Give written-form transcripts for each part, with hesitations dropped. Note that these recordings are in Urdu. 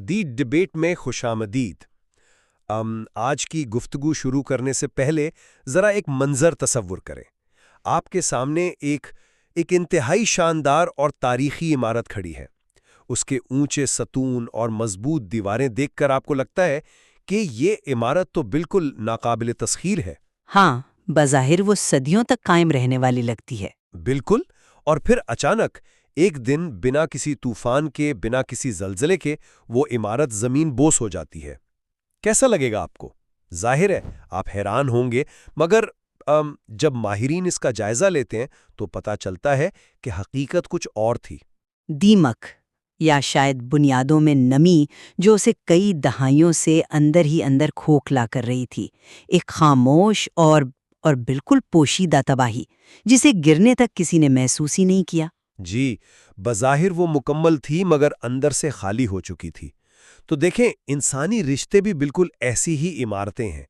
دی ڈبیٹ میں خوش آمدید۔ آج کی گفتگو شروع کرنے سے پہلے ذرا ایک منظر تصور کریں۔ آپ کے سامنے ایک انتہائی شاندار اور تاریخی عمارت کھڑی ہے۔ اس کے اونچے ستون اور مضبوط دیواریں دیکھ کر آپ کو لگتا ہے کہ یہ عمارت تو بالکل ناقابل تسخیر ہے۔ ہاں، بظاہر وہ صدیوں تک قائم رہنے والی لگتی ہے۔ بالکل، اور پھر اچانک ایک دن بنا کسی طوفان کے، بنا کسی زلزلے کے وہ عمارت زمین بوس ہو جاتی ہے۔ کیسا لگے گا آپ کو؟ ظاہر ہے آپ حیران ہوں گے، مگر جب ماہرین اس کا جائزہ لیتے ہیں تو پتہ چلتا ہے کہ حقیقت کچھ اور تھی۔ دیمک، یا شاید بنیادوں میں نمی، جو اسے کئی دہائیوں سے اندر ہی اندر کھوکھلا کر رہی تھی، ایک خاموش اور بالکل پوشیدہ تباہی جسے گرنے تک کسی نے محسوس ہی نہیں کیا۔ جی، بظاہر وہ مکمل تھی مگر اندر سے خالی ہو چکی تھی۔ تو دیکھیں، انسانی رشتے بھی بالکل ایسی ہی عمارتیں ہیں۔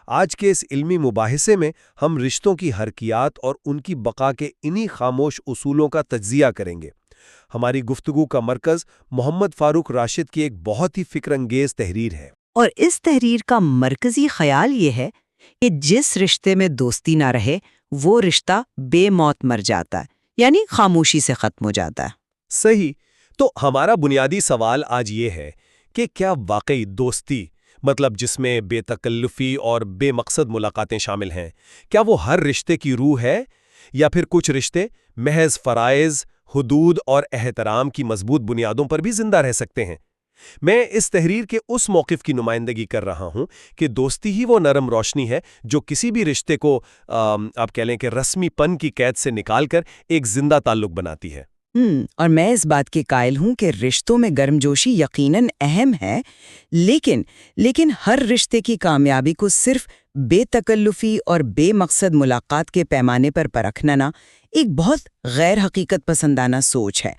آج کے اس علمی مباحثے میں ہم رشتوں کی حرکیات اور ان کی بقا کے انہی خاموش اصولوں کا تجزیہ کریں گے۔ ہماری گفتگو کا مرکز محمد فاروق راشد کی ایک بہت ہی فکر انگیز تحریر ہے۔ اور اس تحریر کا مرکزی خیال یہ ہے کہ جس رشتے میں دوستی نہ رہے وہ رشتہ بے موت مر جاتا ہے، یعنی خاموشی سے ختم ہو جاتا ہے۔ صحیح۔ تو ہمارا بنیادی سوال آج یہ ہے کہ کیا واقعی دوستی، مطلب جس میں بے تکلفی اور بے مقصد ملاقاتیں شامل ہیں، کیا وہ ہر رشتے کی روح ہے، یا پھر کچھ رشتے محض فرائض، حدود اور احترام کی مضبوط بنیادوں پر بھی زندہ رہ سکتے ہیں؟ میں اس تحریر کے اس موقف کی نمائندگی کر رہا ہوں کہ دوستی ہی وہ نرم روشنی ہے جو کسی بھی رشتے کو آپ کہہ لیں کہ رسمی پن کی قید سے نکال کر ایک زندہ تعلق بناتی ہے۔ اور میں اس بات کے قائل ہوں کہ رشتوں میں گرمجوشی یقیناً اہم ہے، لیکن ہر رشتے کی کامیابی کو صرف بے تکلفی اور بے مقصد ملاقات کے پیمانے پر پرکھنا نہ ایک بہت غیر حقیقت پسندانہ سوچ ہے۔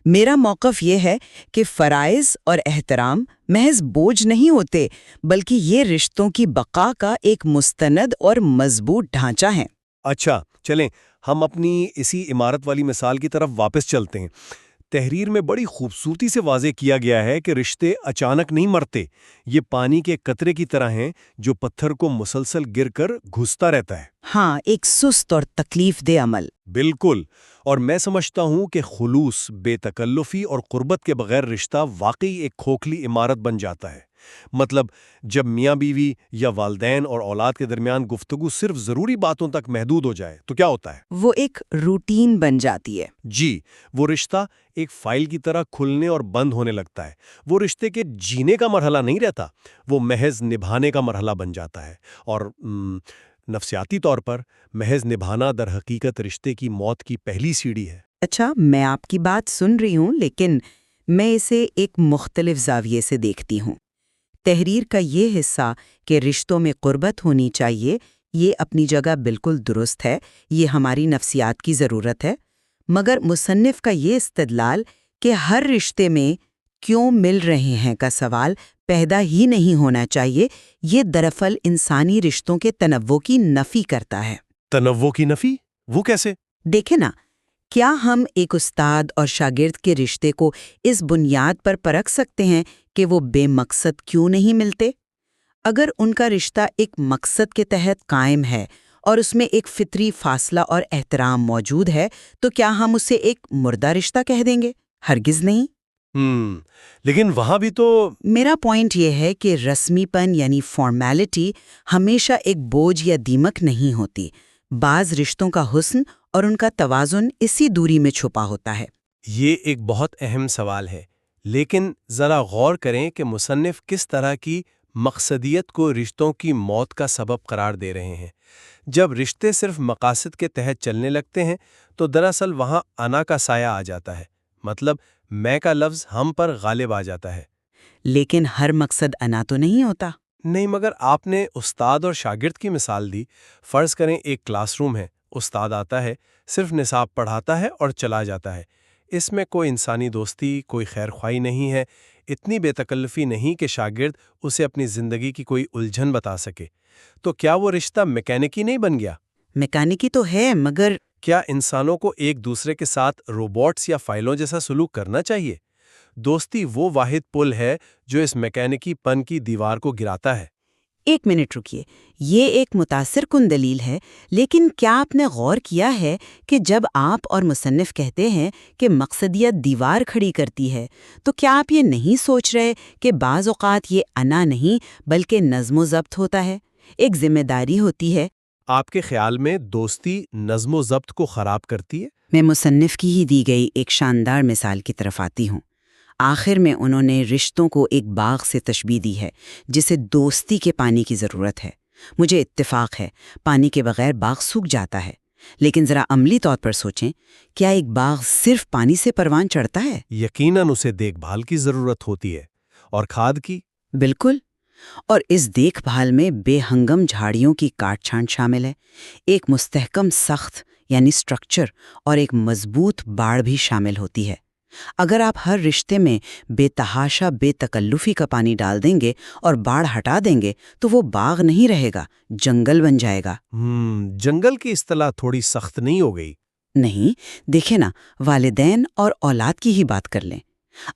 میرا موقف یہ ہے کہ فرائض اور احترام محض بوجھ نہیں ہوتے، بلکہ یہ رشتوں کی بقا کا ایک مستند اور مضبوط ڈھانچہ ہیں۔ اچھا، چلیں ہم اپنی اسی عمارت والی مثال کی طرف واپس چلتے ہیں۔ تحریر میں بڑی خوبصورتی سے واضح کیا گیا ہے کہ رشتے اچانک نہیں مرتے، یہ پانی کے قطرے کی طرح ہیں جو پتھر کو مسلسل گر کر گھستا رہتا ہے۔ ہاں، ایک سست اور تکلیف دہ عمل۔ بالکل، اور میں سمجھتا ہوں کہ خلوص، بے تکلفی اور قربت کے بغیر رشتہ واقعی ایک کھوکھلی عمارت بن جاتا ہے۔ مطلب جب میاں بیوی یا والدین اور اولاد کے درمیان گفتگو صرف ضروری باتوں تک محدود ہو جائے تو کیا ہوتا ہے؟ وہ ایک روٹین بن جاتی ہے۔ جی، وہ رشتہ ایک فائل کی طرح کھلنے اور بند ہونے لگتا ہے۔ وہ رشتے کے جینے کا مرحلہ نہیں رہتا، وہ محض نبھانے کا مرحلہ بن جاتا ہے۔ اور نفسیاتی طور پر محض نبھانا در حقیقت رشتے کی موت کی پہلی سیڑھی ہے۔ اچھا، میں آپ کی بات سن رہی ہوں، لیکن میں اسے ایک مختلف زاویے سے دیکھتی ہوں۔ تحریر کا یہ حصہ کہ رشتوں میں قربت ہونی چاہیے، یہ اپنی جگہ بالکل درست ہے، یہ ہماری نفسیات کی ضرورت ہے، مگر مصنف کا یہ استدلال کہ ہر رشتے میں کیوں مل رہے ہیں کا سوال پیدا ہی نہیں ہونا چاہیے، یہ دراصل انسانی رشتوں کے تنوع کی نفی کرتا ہے۔ تنوع کی نفی؟ وہ کیسے؟ دیکھیں نا، کیا ہم ایک استاد اور شاگرد کے رشتے کو اس بنیاد پر پرکھ سکتے ہیں کہ وہ بے مقصد کیوں نہیں ملتے؟ اگر ان کا رشتہ ایک مقصد کے تحت قائم ہے اور اس میں ایک فطری فاصلہ اور احترام موجود ہے، تو کیا ہم اسے ایک مردہ رشتہ کہہ دیں گے؟ ہرگز نہیں۔ لیکن وہاں بھی تو میرا پوائنٹ یہ ہے کہ رسمی پن یعنی فارمیلٹی ہمیشہ ایک بوجھ یا دیمک نہیں ہوتی۔ بعض رشتوں کا حسن اور ان کا توازن اسی دوری میں چھپا ہوتا ہے۔ یہ ایک بہت اہم سوال ہے، لیکن ذرا غور کریں کہ مصنف کس طرح کی مقصدیت کو رشتوں کی موت کا سبب قرار دے رہے ہیں۔ جب رشتے صرف مقاصد کے تحت چلنے لگتے ہیں تو دراصل وہاں انا کا سایہ آ جاتا ہے، مطلب میں کا لفظ ہم پر غالب آ جاتا ہے۔ لیکن ہر مقصد انا تو نہیں ہوتا۔ نہیں، مگر آپ نے استاد اور شاگرد کی مثال دی۔ فرض کریں ایک کلاس روم ہے، استاد آتا ہے، صرف نصاب پڑھاتا ہے اور چلا جاتا ہے۔ اس میں کوئی انسانی دوستی، کوئی خیر خواہی نہیں ہے، اتنی بے تکلفی نہیں کہ شاگرد اسے اپنی زندگی کی کوئی الجھن بتا سکے۔ تو کیا وہ رشتہ میکینکی نہیں بن گیا؟ میکینکی تو ہے، مگر کیا انسانوں کو ایک دوسرے کے ساتھ روبوٹس یا فائلوں جیسا سلوک کرنا چاہیے؟ دوستی وہ واحد پل ہے جو اس میکینکی پن کی دیوار کو گراتا ہے۔ ایک منٹ رکیے، یہ ایک متاثر کن دلیل ہے، لیکن کیا آپ نے غور کیا ہے کہ جب آپ اور مصنف کہتے ہیں کہ مقصدیت دیوار کھڑی کرتی ہے، تو کیا آپ یہ نہیں سوچ رہے کہ بعض اوقات یہ انا نہیں بلکہ نظم و ضبط ہوتا ہے، ایک ذمہ داری ہوتی ہے؟ آپ کے خیال میں دوستی نظم و ضبط کو خراب کرتی ہے؟ میں مصنف کی ہی دی گئی ایک شاندار مثال کی طرف آتی ہوں۔ آخر میں انہوں نے رشتوں کو ایک باغ سے تشبیہ دی ہے جسے دوستی کے پانی کی ضرورت ہے۔ مجھے اتفاق ہے، پانی کے بغیر باغ سوکھ جاتا ہے، لیکن ذرا عملی طور پر سوچیں، کیا ایک باغ صرف پانی سے پروان چڑھتا ہے؟ یقیناً اسے دیکھ بھال کی ضرورت ہوتی ہے، اور کھاد کی۔ بالکل، اور اس دیکھ بھال میں بے ہنگم جھاڑیوں کی کاٹ چھانٹ شامل ہے، ایک مستحکم سخت یعنی سٹرکچر اور ایک مضبوط باڑ بھی شامل ہوتی ہے۔ اگر آپ ہر رشتے میں بے تحاشا بے تکلفی کا پانی ڈال دیں گے اور باڑ ہٹا دیں گے تو وہ باغ نہیں رہے گا، جنگل بن جائے گا۔ جنگل کی اصطلاح تھوڑی سخت نہیں ہو گئی؟ نہیں، دیکھیں نا، والدین اور اولاد کی ہی بات کر لیں۔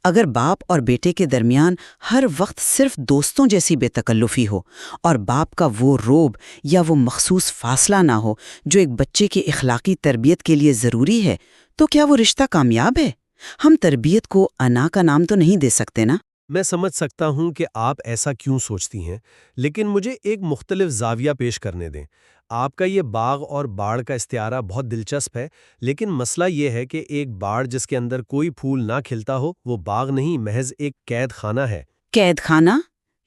اگر باپ اور بیٹے کے درمیان ہر وقت صرف دوستوں جیسی بے تکلفی ہو اور باپ کا وہ روب یا وہ مخصوص فاصلہ نہ ہو جو ایک بچے کی اخلاقی تربیت کے لیے ضروری ہے، تو کیا وہ رشتہ کامیاب ہے؟ ہم تربیت کو انا کا نام تو نہیں دے سکتے نا۔ میں سمجھ سکتا ہوں کہ آپ ایسا کیوں سوچتی ہیں، لیکن مجھے ایک مختلف زاویہ پیش کرنے دیں۔ آپ کا یہ باغ اور باڑ کا استعارہ بہت دلچسپ ہے، لیکن مسئلہ یہ ہے کہ ایک باڑ جس کے اندر کوئی پھول نہ کھلتا ہو وہ باغ نہیں، محض ایک قید خانہ ہے۔ قید خانہ؟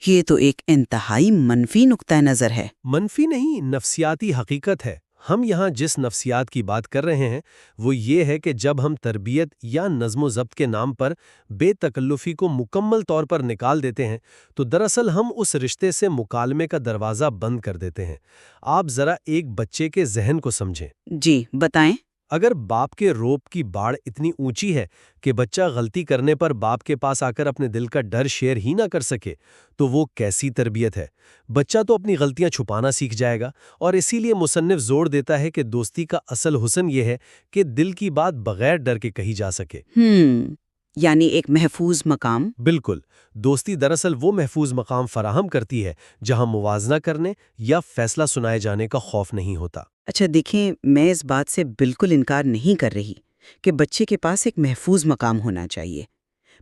یہ تو ایک انتہائی منفی نقطہ نظر ہے۔ منفی نہیں، نفسیاتی حقیقت ہے۔ ہم یہاں جس نفسیات کی بات کر رہے ہیں وہ یہ ہے کہ جب ہم تربیت یا نظم و ضبط کے نام پر بے تکلفی کو مکمل طور پر نکال دیتے ہیں تو دراصل ہم اس رشتے سے مکالمے کا دروازہ بند کر دیتے ہیں۔ آپ ذرا ایک بچے کے ذہن کو سمجھیں۔ جی، بتائیں۔ اگر باپ کے روب کی باڑ اتنی اونچی ہے کہ بچہ غلطی کرنے پر باپ کے پاس آ کر اپنے دل کا ڈر شیئر ہی نہ کر سکے تو وہ کیسی تربیت ہے؟ بچہ تو اپنی غلطیاں چھپانا سیکھ جائے گا، اور اسی لیے مصنف زور دیتا ہے کہ دوستی کا اصل حسن یہ ہے کہ دل کی بات بغیر ڈر کے کہی جا سکے۔ یعنی ایک محفوظ مقام۔ بالکل، دوستی دراصل وہ محفوظ مقام فراہم کرتی ہے جہاں موازنہ کرنے یا فیصلہ سنائے جانے کا خوف نہیں ہوتا۔ اچھا دیکھیں، میں اس بات سے بالکل انکار نہیں کر رہی کہ بچے کے پاس ایک محفوظ مقام ہونا چاہیے۔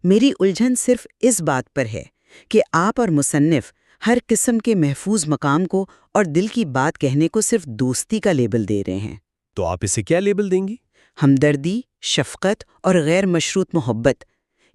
میری الجھن صرف اس بات پر ہے کہ آپ اور مصنف ہر قسم کے محفوظ مقام کو اور دل کی بات کہنے کو صرف دوستی کا لیبل دے رہے ہیں۔ تو آپ اسے کیا لیبل دیں گی؟ ہمدردی، شفقت اور غیر مشروط محبت،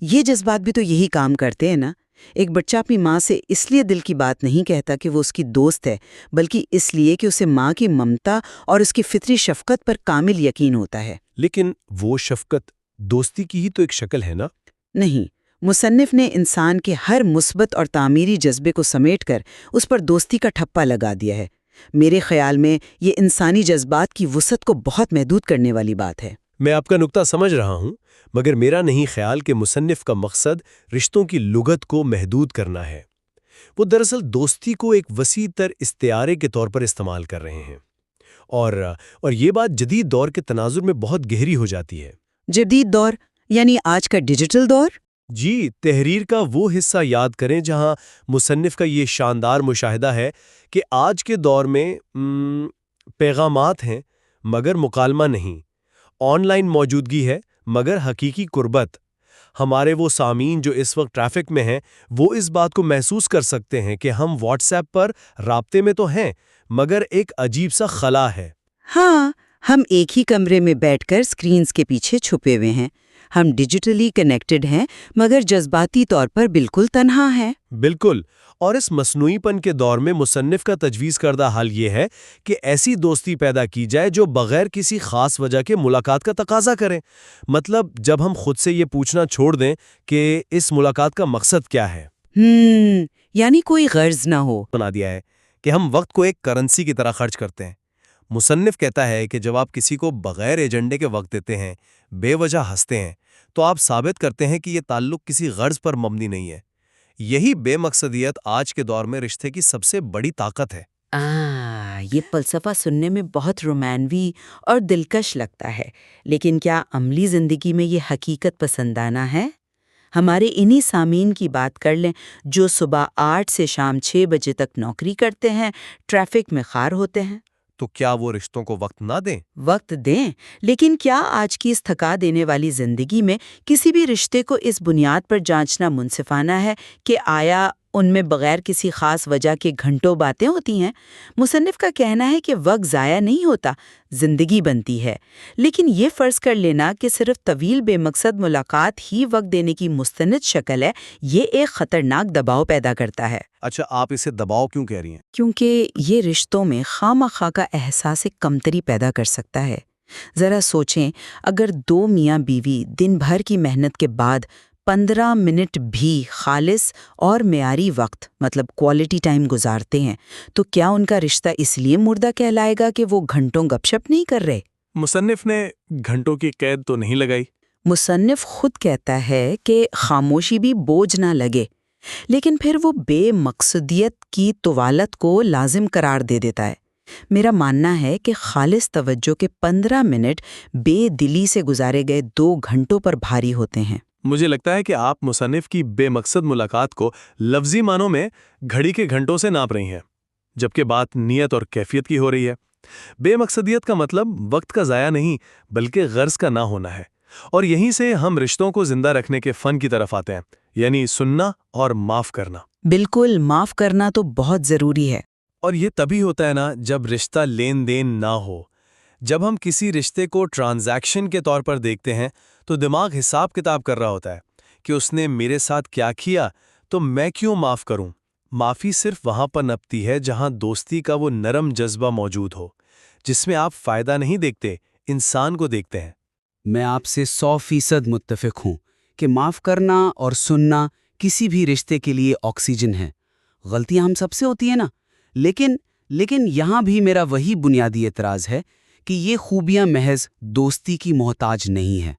یہ جذبات بھی تو یہی کام کرتے ہیں نا۔ ایک بچہ اپنی ماں سے اس لیے دل کی بات نہیں کہتا کہ وہ اس کی دوست ہے، بلکہ اس لیے کہ اسے ماں کی ممتا اور اس کی فطری شفقت پر کامل یقین ہوتا ہے۔ لیکن وہ شفقت دوستی کی ہی تو ایک شکل ہے نا؟ نہیں، مصنف نے انسان کے ہر مثبت اور تعمیری جذبے کو سمیٹ کر اس پر دوستی کا ٹھپا لگا دیا ہے۔ میرے خیال میں یہ انسانی جذبات کی وسعت کو بہت محدود کرنے والی بات ہے۔ میں آپ کا نقطہ سمجھ رہا ہوں، مگر میرا نہیں خیال کہ مصنف کا مقصد رشتوں کی لغت کو محدود کرنا ہے۔ وہ دراصل دوستی کو ایک وسیع تر استعارے کے طور پر استعمال کر رہے ہیں، اور یہ بات جدید دور کے تناظر میں بہت گہری ہو جاتی ہے۔ جدید دور یعنی آج کا ڈیجیٹل دور؟ جی، تحریر کا وہ حصہ یاد کریں جہاں مصنف کا یہ شاندار مشاہدہ ہے کہ آج کے دور میں پیغامات ہیں مگر مکالمہ نہیں، آن لائن موجودگی ہے مگر حقیقی قربت۔ ہمارے وہ سامعین جو اس وقت ٹریفک میں ہیں وہ اس بات کو محسوس کر سکتے ہیں کہ ہم واٹس ایپ پر رابطے میں تو ہیں مگر ایک عجیب سا خلا ہے۔ ہاں، ہم ایک ہی کمرے میں بیٹھ کر سکرینز کے پیچھے چھپے ہوئے ہیں۔ ہم ڈیجیٹلی کنیکٹڈ ہیں مگر جذباتی طور پر بالکل تنہا ہیں۔ بالکل، اور اس مصنوعی پن کے دور میں مصنف کا تجویز کردہ حل یہ ہے کہ ایسی دوستی پیدا کی جائے جو بغیر کسی خاص وجہ کے ملاقات کا تقاضا کریں۔ مطلب جب ہم خود سے یہ پوچھنا چھوڑ دیں کہ اس ملاقات کا مقصد کیا ہے۔ یعنی کوئی غرض نہ ہو۔ بنا دیا ہے کہ ہم وقت کو ایک کرنسی کی طرح خرچ کرتے ہیں۔ مصنف کہتا ہے کہ جب آپ کسی کو بغیر ایجنڈے کے وقت دیتے ہیں، بے وجہ ہنستے ہیں، تو آپ ثابت کرتے ہیں کہ یہ تعلق کسی غرض پر مبنی نہیں ہے۔ یہی بے مقصدیت آج کے دور میں رشتے کی سب سے بڑی طاقت ہے۔ یہ فلسفہ سننے میں بہت رومانوی اور دلکش لگتا ہے، لیکن کیا عملی زندگی میں یہ حقیقت پسندانہ ہے؟ ہمارے انہی سامعین کی بات کر لیں جو صبح 8 سے شام 6 بجے تک نوکری کرتے ہیں، ٹریفک میں خار ہوتے ہیں۔ تو کیا وہ رشتوں کو وقت نہ دیں؟ وقت دیں، لیکن کیا آج کی اس تھکا دینے والی زندگی میں کسی بھی رشتے کو اس بنیاد پر جانچنا منصفانہ ہے کہ آیا ان میں بغیر کسی خاص وجہ کے گھنٹوں باتیں ہوتی ہیں؟ مصنف کا کہنا ہے کہ وقت ضائع نہیں ہوتا، زندگی بنتی ہے۔ لیکن یہ فرض کر لینا کہ صرف طویل بے مقصد ملاقات ہی وقت دینے کی مستند شکل ہے، یہ ایک خطرناک دباؤ پیدا کرتا ہے۔ اچھا، آپ اسے دباؤ کیوں کہہ رہی ہیں؟ کیونکہ یہ رشتوں میں خواہ کا احساس کمتری پیدا کر سکتا ہے۔ ذرا سوچیں، اگر 2 میاں بیوی دن بھر کی محنت کے بعد 15 منٹ بھی خالص اور معیاری وقت مطلب کوالٹی ٹائم گزارتے ہیں تو کیا ان کا رشتہ اس لیے مردہ کہلائے گا کہ وہ گھنٹوں گپ شپ نہیں کر رہے؟ مصنف نے گھنٹوں کی قید تو نہیں لگائی۔ مصنف خود کہتا ہے کہ خاموشی بھی بوجھ نہ لگے، لیکن پھر وہ بے مقصدیت کی طوالت کو لازم قرار دے دیتا ہے۔ میرا ماننا ہے کہ خالص توجہ کے 15 منٹ بے دلی سے گزارے گئے 2 گھنٹوں پر بھاری ہوتے ہیں۔ مجھے لگتا ہے کہ آپ مصنف کی بے مقصد ملاقات کو لفظی معنوں میں گھڑی کے گھنٹوں سے ناپ رہی ہیں، جبکہ بات نیت اور کیفیت کی ہو رہی ہے۔ بے مقصدیت کا مطلب وقت کا ضائع نہیں بلکہ غرض کا نہ ہونا ہے، اور یہیں سے ہم رشتوں کو زندہ رکھنے کے فن کی طرف آتے ہیں، یعنی سننا اور معاف کرنا۔ بالکل، معاف کرنا تو بہت ضروری ہے۔ اور یہ تبھی ہوتا ہے نا جب رشتہ لین دین نہ ہو۔ جب ہم کسی رشتے کو ٹرانزیکشن کے طور پر دیکھتے ہیں تو دماغ حساب کتاب کر رہا ہوتا ہے کہ اس نے میرے ساتھ کیا کیا تو میں کیوں معاف کروں۔ معافی صرف وہاں پر نپتی ہے جہاں دوستی کا وہ نرم جذبہ موجود ہو، جس میں آپ فائدہ نہیں دیکھتے، انسان کو دیکھتے ہیں۔ میں آپ سے 100% متفق ہوں کہ معاف کرنا اور سننا کسی بھی رشتے کے لیے آکسیجن ہے۔ غلطیاں ہم سب سے ہوتی ہیں نا، لیکن یہاں بھی میرا وہی بنیادی اعتراض ہے کہ یہ خوبیاں محض دوستی کی محتاج نہیں ہیں۔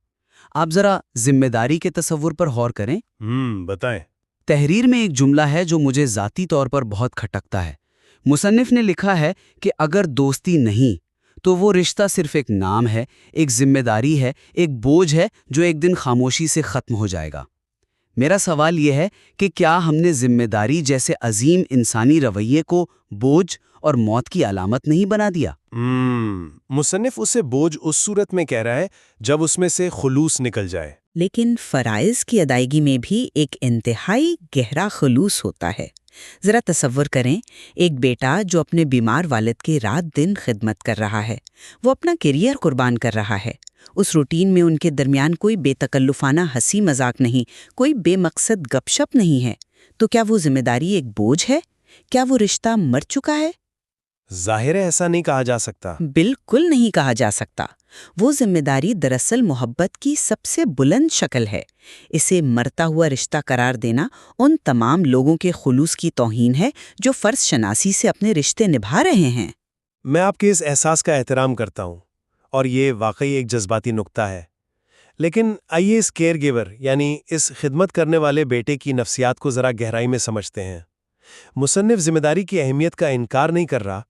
آپ ذرا ذمہ داری کے تصور پر غور کریں۔ بتائیں۔ تحریر میں ایک جملہ ہے جو مجھے ذاتی طور پر بہت کھٹکتا ہے۔ مصنف نے لکھا ہے کہ اگر دوستی نہیں تو وہ رشتہ صرف ایک نام ہے، ایک ذمہ داری ہے، ایک بوجھ ہے جو ایک دن خاموشی سے ختم ہو جائے گا۔ میرا سوال یہ ہے کہ کیا ہم نے ذمہ داری جیسے عظیم انسانی رویے کو بوجھ اور موت کی علامت نہیں بنا دیا؟ مصنف اسے بوجھ اس صورت میں کہہ رہا ہے جب اس میں سے خلوص نکل جائے۔ لیکن فرائض کی ادائیگی میں بھی ایک انتہائی گہرا خلوص ہوتا ہے۔ ذرا تصور کریں، ایک بیٹا جو اپنے بیمار والد کی رات دن خدمت کر رہا ہے، وہ اپنا کیریئر قربان کر رہا ہے۔ اس روٹین میں ان کے درمیان کوئی بے تکلفانہ ہنسی مذاق نہیں، کوئی بے مقصد گپ شپ نہیں ہے، تو کیا وہ ذمہ داری ایک بوجھ ہے؟ کیا وہ رشتہ مر چکا ہے؟ ظاہر ہے ایسا نہیں کہا جا سکتا۔ بالکل نہیں کہا جا سکتا۔ وہ ذمہ داری دراصل محبت کی سب سے بلند شکل ہے۔ اسے مرتا ہوا رشتہ قرار دینا ان تمام لوگوں کے خلوص کی توہین ہے جو فرض شناسی سے اپنے رشتے نبھا رہے ہیں۔ میں آپ کے اس احساس کا احترام کرتا ہوں، اور یہ واقعی ایک جذباتی نکتہ ہے۔ لیکن آئیے اس کیئر گیور یعنی اس خدمت کرنے والے بیٹے کی نفسیات کو ذرا گہرائی میں سمجھتے ہیں۔ مصنف ذمہ داری کی اہمیت کا انکار نہیں کر رہا،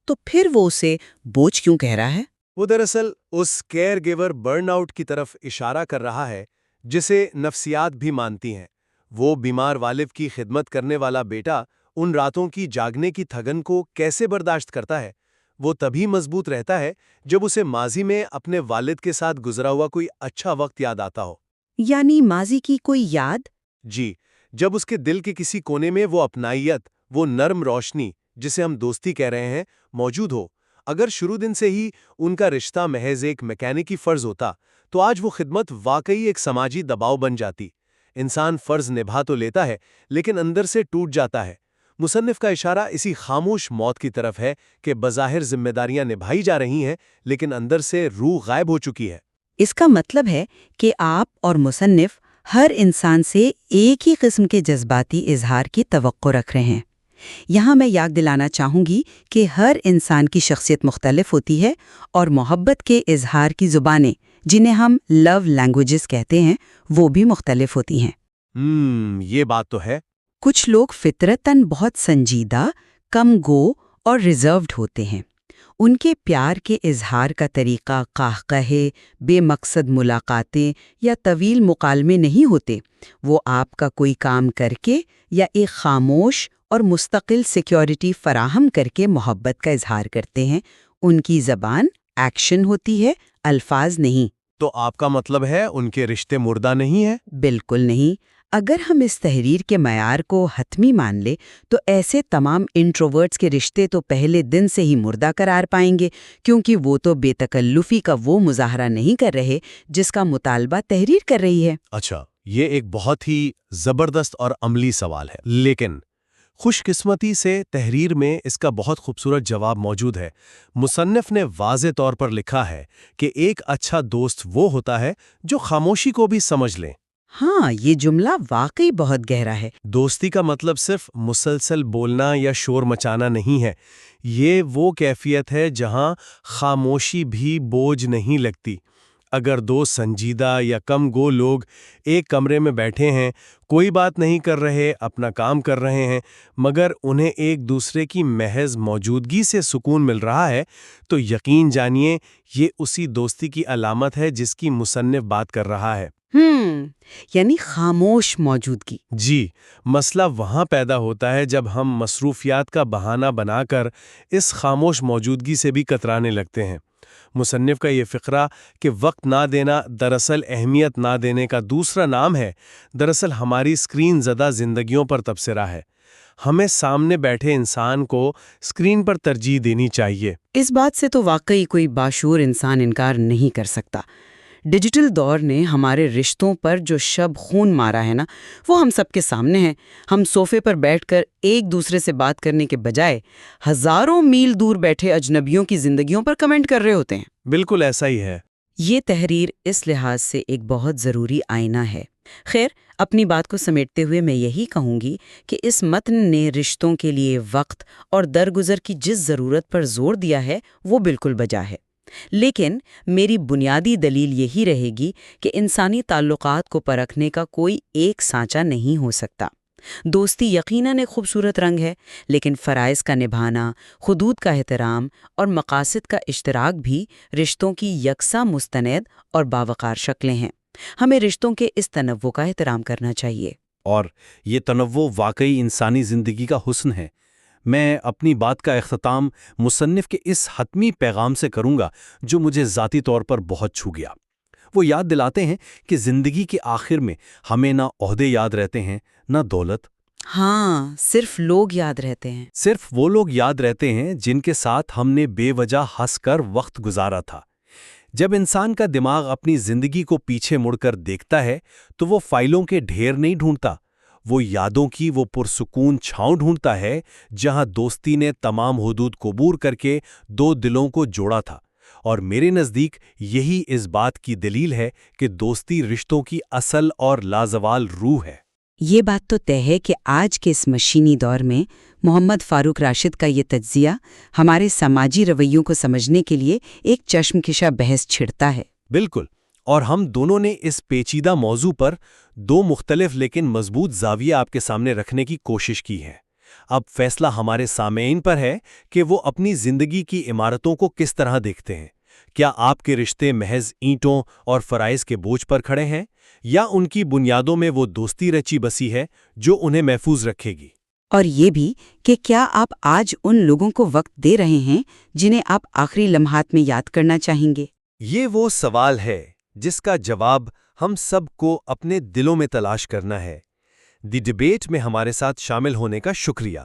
تو پھر وہ اسے بوجھ کیوں کہہ رہا ہے؟ وہ دراصل اس کیئر گیور برن آؤٹ کی طرف اشارہ کر رہا ہے جسے نفسیات بھی مانتی ہیں۔ وہ بیمار والد کی خدمت کرنے والا بیٹا ان راتوں کی جاگنے کی تھکن کو کیسے برداشت کرتا ہے؟ وہ تبھی مضبوط رہتا ہے جب اسے ماضی میں اپنے والد کے ساتھ گزرا ہوا کوئی اچھا وقت یاد آتا ہو۔ یعنی ماضی کی کوئی یاد؟ جی، جب اس کے دل کے کسی کونے میں وہ اپنائیت، وہ نرم روشنی جسے ہم دوستی کہہ رہے ہیں، موجود ہو۔ اگر شروع دن سے ہی ان کا رشتہ محض ایک میکینکی فرض ہوتا تو آج وہ خدمت واقعی ایک سماجی دباؤ بن جاتی۔ انسان فرض نبھا تو لیتا ہے لیکن اندر سے ٹوٹ جاتا ہے۔ مصنف کا اشارہ اسی خاموش موت کی طرف ہے کہ بظاہر ذمہ داریاں نبھائی جا رہی ہیں لیکن اندر سے روح غائب ہو چکی ہے۔ اس کا مطلب ہے کہ آپ اور مصنف ہر انسان سے ایک ہی قسم کے جذباتی اظہار کی توقع رکھ رہے ہیں۔ یہاں میں یاد دلانا چاہوں گی کہ ہر انسان کی شخصیت مختلف ہوتی ہے اور محبت کے اظہار کی زبانیں، جنہیں ہم لو لینگویجز کہتے ہیں، وہ بھی مختلف ہوتی ہیں۔ یہ بات تو ہے۔ کچھ لوگ فطرتاً بہت سنجیدہ، کم گو اور ریزروڈ ہوتے ہیں۔ ان کے پیار کے اظہار کا طریقہ قہقہے، بے مقصد ملاقاتیں یا طویل مکالمے نہیں ہوتے۔ وہ آپ کا کوئی کام کر کے یا ایک خاموش اور مستقل سیکیورٹی فراہم کر کے محبت کا اظہار کرتے ہیں۔ ان کی زبان ایکشن ہوتی ہے، الفاظ نہیں۔ تو آپ کا مطلب ہے ان کے رشتے مردہ نہیں ہیں؟ بالکل نہیں۔ اگر ہم اس تحریر کے معیار کو حتمی مان لیں تو ایسے تمام انٹروورٹس کے رشتے تو پہلے دن سے ہی مردہ قرار پائیں گے، کیونکہ وہ تو بے تکلفی کا وہ مظاہرہ نہیں کر رہے جس کا مطالبہ تحریر کر رہی ہے۔ اچھا، یہ ایک بہت ہی زبردست اور عملی سوال ہے، لیکن خوش قسمتی سے تحریر میں اس کا بہت خوبصورت جواب موجود ہے۔ مصنف نے واضح طور پر لکھا ہے کہ ایک اچھا دوست وہ ہوتا ہے جو خاموشی کو بھی سمجھ لے۔ ہاں، یہ جملہ واقعی بہت گہرا ہے۔ دوستی کا مطلب صرف مسلسل بولنا یا شور مچانا نہیں ہے، یہ وہ کیفیت ہے جہاں خاموشی بھی بوجھ نہیں لگتی۔ اگر دو سنجیدہ یا کم گو لوگ ایک کمرے میں بیٹھے ہیں، کوئی بات نہیں کر رہے، اپنا کام کر رہے ہیں، مگر انہیں ایک دوسرے کی محض موجودگی سے سکون مل رہا ہے، تو یقین جانیے یہ اسی دوستی کی علامت ہے جس کی مصنف بات کر رہا ہے۔ یعنی خاموش موجودگی۔ جی، مسئلہ وہاں پیدا ہوتا ہے جب ہم مصروفیات کا بہانہ بنا کر اس خاموش موجودگی سے بھی کترانے لگتے ہیں۔ مصنف کا یہ فقرہ کہ وقت نہ دینا دراصل اہمیت نہ دینے کا دوسرا نام ہے، دراصل ہماری اسکرین زدہ زندگیوں پر تبصرہ ہے۔ ہمیں سامنے بیٹھے انسان کو اسکرین پر ترجیح دینی چاہیے۔ اس بات سے تو واقعی کوئی باشعور انسان انکار نہیں کر سکتا۔ ڈیجیٹل دور نے ہمارے رشتوں پر جو شب خون مارا ہے نا، وہ ہم سب کے سامنے ہے۔ ہم صوفے پر بیٹھ کر ایک دوسرے سے بات کرنے کے بجائے ہزاروں میل دور بیٹھے اجنبیوں کی زندگیوں پر کمنٹ کر رہے ہوتے ہیں۔ بالکل ایسا ہی ہے۔ یہ تحریر اس لحاظ سے ایک بہت ضروری آئینہ ہے۔ خیر، اپنی بات کو سمیٹتے ہوئے میں یہی کہوں گی کہ اس متن نے رشتوں کے لیے وقت اور درگزر کی جس ضرورت پر زور دیا ہے وہ بالکل بجا ہے، لیکن میری بنیادی دلیل یہی رہے گی کہ انسانی تعلقات کو پرکھنے کا کوئی ایک سانچہ نہیں ہو سکتا۔ دوستی یقیناً ایک خوبصورت رنگ ہے، لیکن فرائض کا نبھانا، حدود کا احترام اور مقاصد کا اشتراک بھی رشتوں کی یکساں مستند اور باوقار شکلیں ہیں۔ ہمیں رشتوں کے اس تنوع کا احترام کرنا چاہیے۔ اور یہ تنوع واقعی انسانی زندگی کا حسن ہے۔ میں اپنی بات کا اختتام مصنف کے اس حتمی پیغام سے کروں گا جو مجھے ذاتی طور پر بہت چھو گیا۔ وہ یاد دلاتے ہیں کہ زندگی کے آخر میں ہمیں نہ عہدے یاد رہتے ہیں، نہ دولت۔ ہاں، صرف لوگ یاد رہتے ہیں۔ صرف وہ لوگ یاد رہتے ہیں جن کے ساتھ ہم نے بے وجہ ہنس کر وقت گزارا تھا۔ جب انسان کا دماغ اپنی زندگی کو پیچھے مڑ کر دیکھتا ہے تو وہ فائلوں کے ڈھیر نہیں ڈھونڈتا، وہ یادوں کی وہ پرسکون چھاؤں ڈھونڈتا ہے جہاں دوستی نے تمام حدود کو عبور کر کے دو دلوں کو جوڑا تھا۔ اور میرے نزدیک یہی اس بات کی دلیل ہے کہ دوستی رشتوں کی اصل اور لازوال روح ہے۔ یہ بات تو طے ہے کہ آج کے اس مشینی دور میں محمد فاروق راشد کا یہ تجزیہ ہمارے سماجی رویوں کو سمجھنے کے لیے ایک چشمکشا بحث چھڑتا ہے۔ بالکل، اور ہم دونوں نے اس پیچیدہ موضوع پر دو مختلف لیکن مضبوط زاویے آپ کے سامنے رکھنے کی کوشش کی ہے۔ اب فیصلہ ہمارے سامعین پر ہے کہ وہ اپنی زندگی کی عمارتوں کو کس طرح دیکھتے ہیں۔ کیا آپ کے رشتے محض اینٹوں اور فرائض کے بوجھ پر کھڑے ہیں، یا ان کی بنیادوں میں وہ دوستی رچی بسی ہے جو انہیں محفوظ رکھے گی؟ اور یہ بھی کہ کیا آپ آج ان لوگوں کو وقت دے رہے ہیں جنہیں آپ آخری لمحات میں یاد کرنا چاہیں گے؟ یہ وہ سوال ہے جس کا جواب ہم سب کو اپنے دلوں میں تلاش کرنا ہے۔ دی ڈیبیٹ میں ہمارے ساتھ شامل ہونے کا شکریہ۔